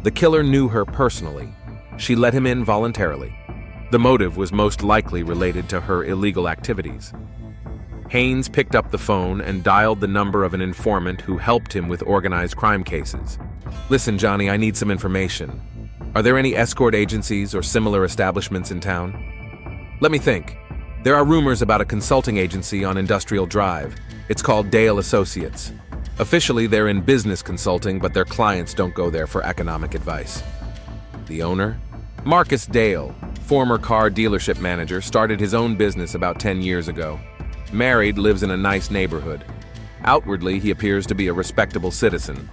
The killer knew her personally. She let him in voluntarily. The motive was most likely related to her illegal activities. Haynes picked up the phone and dialed the number of an informant who helped him with organized crime cases. Listen, Johnny, I need some information. Are there any escort agencies or similar establishments in town? Let me think. There are rumors about a consulting agency on Industrial Drive. It's called Dale Associates. Officially, they're in business consulting, but their clients don't go there for economic advice. The owner? Marcus Dale, former car dealership manager, started his own business about 10 years ago. Married, lives in a nice neighborhood. Outwardly, he appears to be a respectable citizen.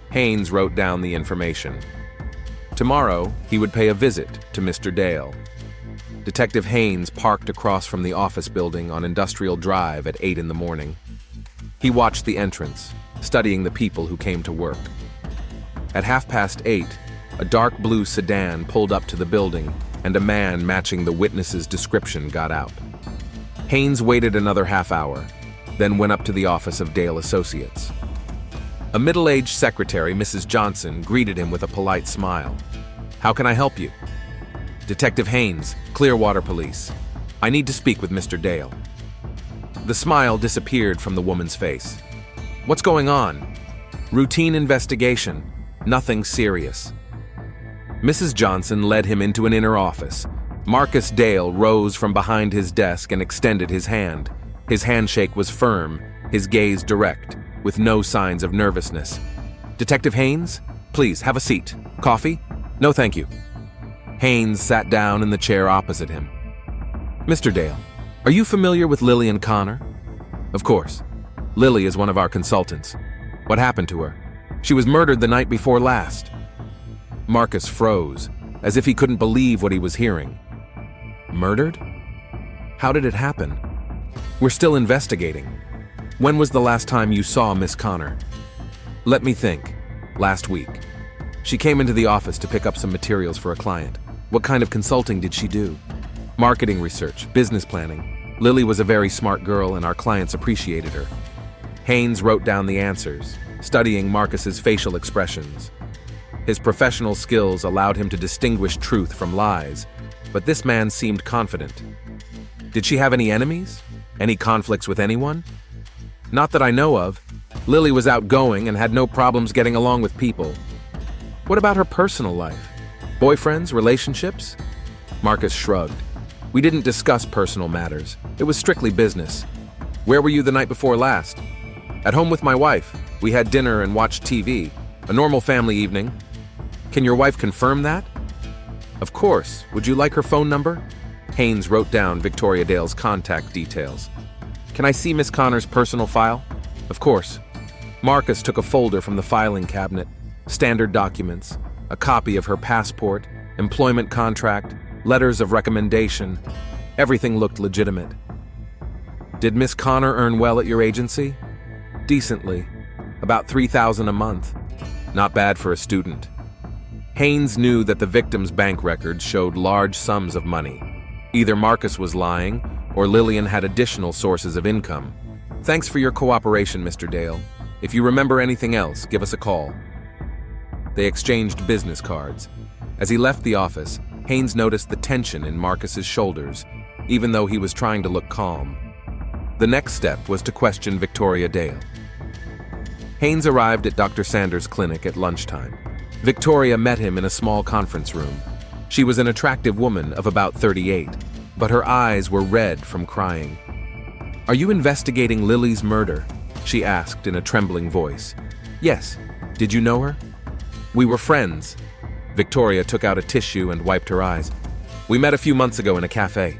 Haynes wrote down the information. Tomorrow, he would pay a visit to Mr. Dale. Detective Haynes parked across from the office building on Industrial Drive at 8 in the morning. He watched the entrance, studying the people who came to work. At 8:30, a dark blue sedan pulled up to the building, and a man matching the witness's description got out. Haynes waited another half hour, then went up to the office of Dale Associates. A middle-aged secretary, Mrs. Johnson, greeted him with a polite smile. "How can I help you?" "Detective Haynes, Clearwater Police. I need to speak with Mr. Dale." The smile disappeared from the woman's face. "What's going on?" "Routine investigation. Nothing serious." Mrs. Johnson led him into an inner office. Marcus Dale rose from behind his desk and extended his hand. His handshake was firm, his gaze direct, with no signs of nervousness. "Detective Haynes, please have a seat. Coffee?" "No, thank you." Haynes sat down in the chair opposite him. "Mr. Dale, are you familiar with Lillian Connor?" "Of course. Lily is one of our consultants. What happened to her?" "She was murdered the night before last." Marcus froze, as if he couldn't believe what he was hearing. "Murdered? How did it happen?" "We're still investigating. When was the last time you saw Miss Connor?" "Let me think. Last week. She came into the office to pick up some materials for a client. What kind of consulting did she do? Marketing research, business planning. Lily was a very smart girl and our clients appreciated her. Haynes wrote down the answers, studying Marcus's facial expressions. His professional skills allowed him to distinguish truth from lies, but this man seemed confident. Did she have any enemies? Any conflicts with anyone? Not that I know of. Lily was outgoing and had no problems getting along with people. What about her personal life? Boyfriends, relationships? Marcus shrugged. We didn't discuss personal matters. It was strictly business. Where were you the night before last? At home with my wife. We had dinner and watched TV. A normal family evening. Can your wife confirm that? Of course. Would you like her phone number? Haynes wrote down Victoria Dale's contact details. Can I see Miss Connor's personal file? Of course. Marcus took a folder from the filing cabinet, standard documents, a copy of her passport, employment contract, letters of recommendation. Everything looked legitimate. Did Miss Connor earn well at your agency? Decently. About $3,000 a month. Not bad for a student. Haynes knew that the victim's bank records showed large sums of money. Either Marcus was lying, or Lillian had additional sources of income. Thanks for your cooperation, Mr. Dale. If you remember anything else, give us a call. They exchanged business cards. As he left the office, Haynes noticed the tension in Marcus's shoulders, even though he was trying to look calm. The next step was to question Victoria Dale. Haynes arrived at Dr. Sanders' clinic at lunchtime. Victoria met him in a small conference room. She was an attractive woman of about 38, but her eyes were red from crying. Are you investigating Lily's murder? She asked in a trembling voice. Yes. Did you know her? We were friends. Victoria took out a tissue and wiped her eyes. We met a few months ago in a cafe.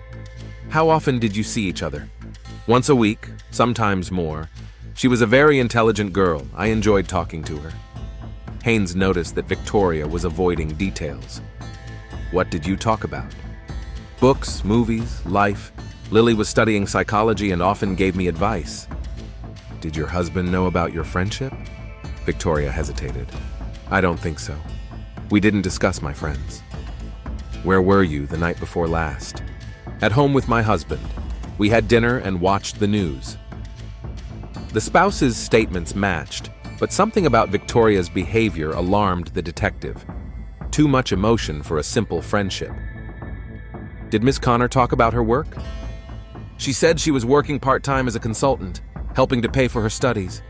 How often did you see each other? Once a week, sometimes more. She was a very intelligent girl. I enjoyed talking to her. Haynes noticed that Victoria was avoiding details. What did you talk about? Books, movies, life. Lily was studying psychology and often gave me advice. Did your husband know about your friendship? Victoria hesitated. I don't think so. We didn't discuss my friends. Where were you the night before last? At home with my husband. We had dinner and watched the news. The spouse's statements matched, but something about Victoria's behavior alarmed the detective. Too much emotion for a simple friendship. Did Miss Connor talk about her work? She said she was working part-time as a consultant, helping to pay for her studies.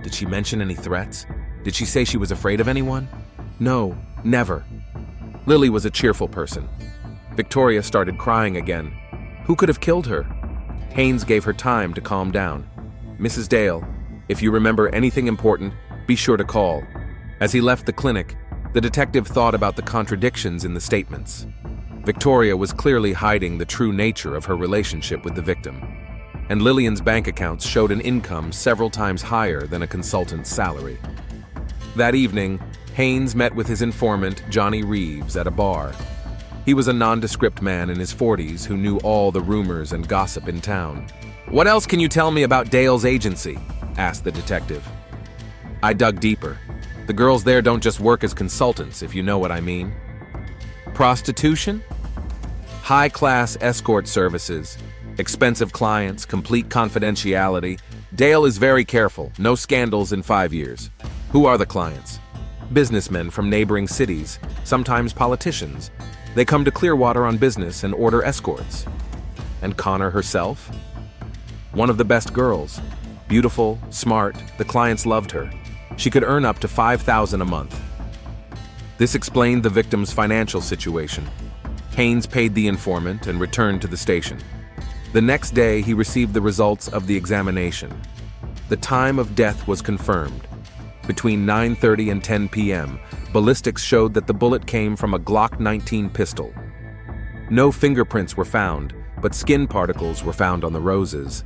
Did she mention any threats? Did she say she was afraid of anyone? No, never. Lily was a cheerful person. Victoria started crying again. Who could have killed her? Haynes gave her time to calm down. Mrs. Dale, if you remember anything important, be sure to call. As he left the clinic, the detective thought about the contradictions in the statements. Victoria was clearly hiding the true nature of her relationship with the victim, and Lillian's bank accounts showed an income several times higher than a consultant's salary. That evening, Haynes met with his informant, Johnny Reeves, at a bar. He was a nondescript man in his 40s who knew all the rumors and gossip in town. What else can you tell me about Dale's agency? Asked the detective. I dug deeper. The girls there don't just work as consultants, if you know what I mean. Prostitution? High-class escort services, expensive clients, complete confidentiality. Dale is very careful, no scandals in 5 years. Who are the clients? Businessmen from neighboring cities, sometimes politicians. They come to Clearwater on business and order escorts. And Connor herself? One of the best girls. Beautiful, smart, the clients loved her. She could earn up to $5,000 a month. This explained the victim's financial situation. Haynes paid the informant and returned to the station. The next day, he received the results of the examination. The time of death was confirmed. Between 9:30 and 10 p.m., ballistics showed that the bullet came from a Glock 19 pistol. No fingerprints were found, but skin particles were found on the roses.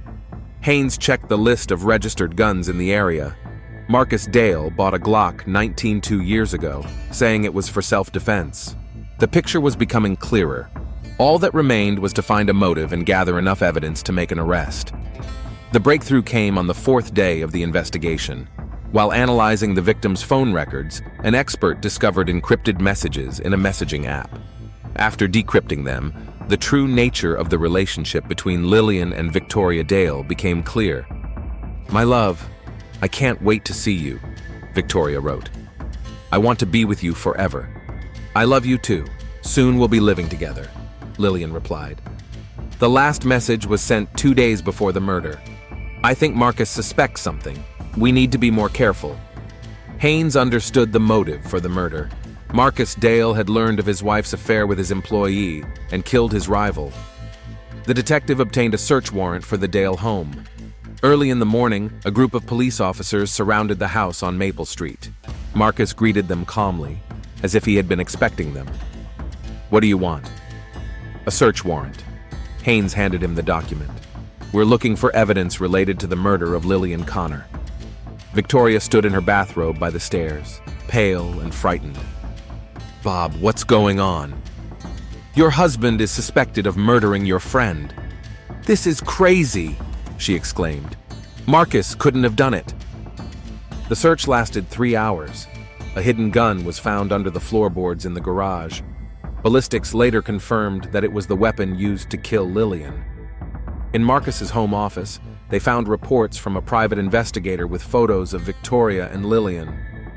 Haynes checked the list of registered guns in the area. Marcus Dale bought a Glock 19 2 years ago, saying it was for self-defense. The picture was becoming clearer. All that remained was to find a motive and gather enough evidence to make an arrest. The breakthrough came on the 4th day of the investigation. While analyzing the victim's phone records, an expert discovered encrypted messages in a messaging app. After decrypting them, the true nature of the relationship between Lillian and Victoria Dale became clear. "My love, I can't wait to see you," Victoria wrote. "I want to be with you forever." "I love you too. Soon we'll be living together," Lillian replied. The last message was sent 2 days before the murder. "I think Marcus suspects something. We need to be more careful." Haynes understood the motive for the murder. Marcus Dale had learned of his wife's affair with his employee and killed his rival. The detective obtained a search warrant for the Dale home. Early in the morning, a group of police officers surrounded the house on Maple Street. Marcus greeted them calmly, as if he had been expecting them. "What do you want?" "A search warrant." Haynes handed him the document. "We're looking for evidence related to the murder of Lillian Connor." Victoria stood in her bathrobe by the stairs, pale and frightened. "Bob, what's going on?" "Your husband is suspected of murdering your friend." "This is crazy," she exclaimed. "Marcus couldn't have done it." The search lasted 3 hours. A hidden gun was found under the floorboards in the garage. Ballistics later confirmed that it was the weapon used to kill Lillian. In Marcus's home office, they found reports from a private investigator with photos of Victoria and Lillian,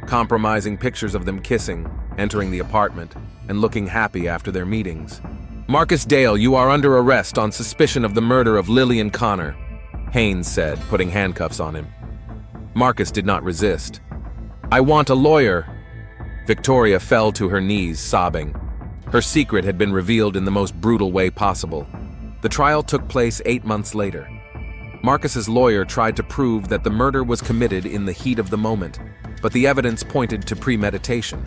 compromising pictures of them kissing, entering the apartment, and looking happy after their meetings. "Marcus Dale, you are under arrest on suspicion of the murder of Lillian Connor," Haynes said, putting handcuffs on him. Marcus did not resist. "I want a lawyer." Victoria fell to her knees, sobbing. Her secret had been revealed in the most brutal way possible. The trial took place 8 months later. Marcus's lawyer tried to prove that the murder was committed in the heat of the moment, but the evidence pointed to premeditation.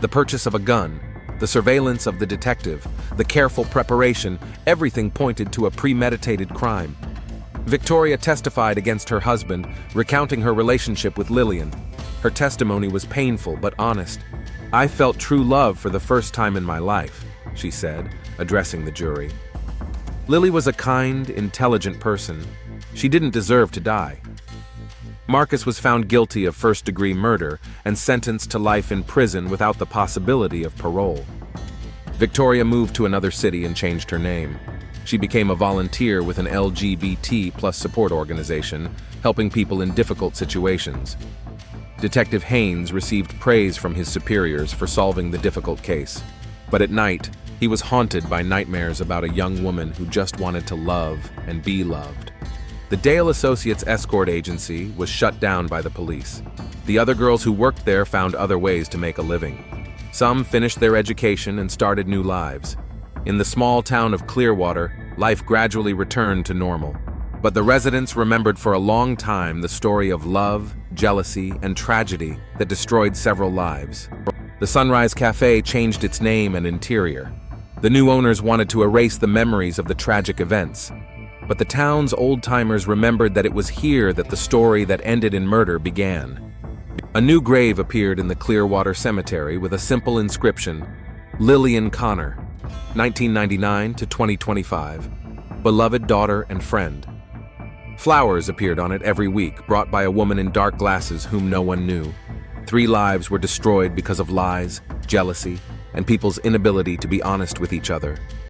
The purchase of a gun, the surveillance of the detective, the careful preparation, everything pointed to a premeditated crime. Victoria testified against her husband, recounting her relationship with Lillian. Her testimony was painful but honest. "I felt true love for the first time in my life," she said, addressing the jury. Lily was a kind, intelligent person. She didn't deserve to die. Marcus was found guilty of first-degree murder and sentenced to life in prison without the possibility of parole. Victoria moved to another city and changed her name. She became a volunteer with an LGBT+ support organization, helping people in difficult situations. Detective Haynes received praise from his superiors for solving the difficult case. But at night, he was haunted by nightmares about a young woman who just wanted to love and be loved. The Dale Associates escort agency was shut down by the police. The other girls who worked there found other ways to make a living. Some finished their education and started new lives. In the small town of Clearwater, life gradually returned to normal. But the residents remembered for a long time the story of love, jealousy, and tragedy that destroyed several lives. The Sunrise Cafe changed its name and interior. The new owners wanted to erase the memories of the tragic events. But the town's old-timers remembered that it was here that the story that ended in murder began. A new grave appeared in the Clearwater Cemetery with a simple inscription, Lillian Connor, 1999 to 2025, beloved daughter and friend. Flowers appeared on it every week, brought by a woman in dark glasses whom no one knew. 3 lives were destroyed because of lies, jealousy, and people's inability to be honest with each other.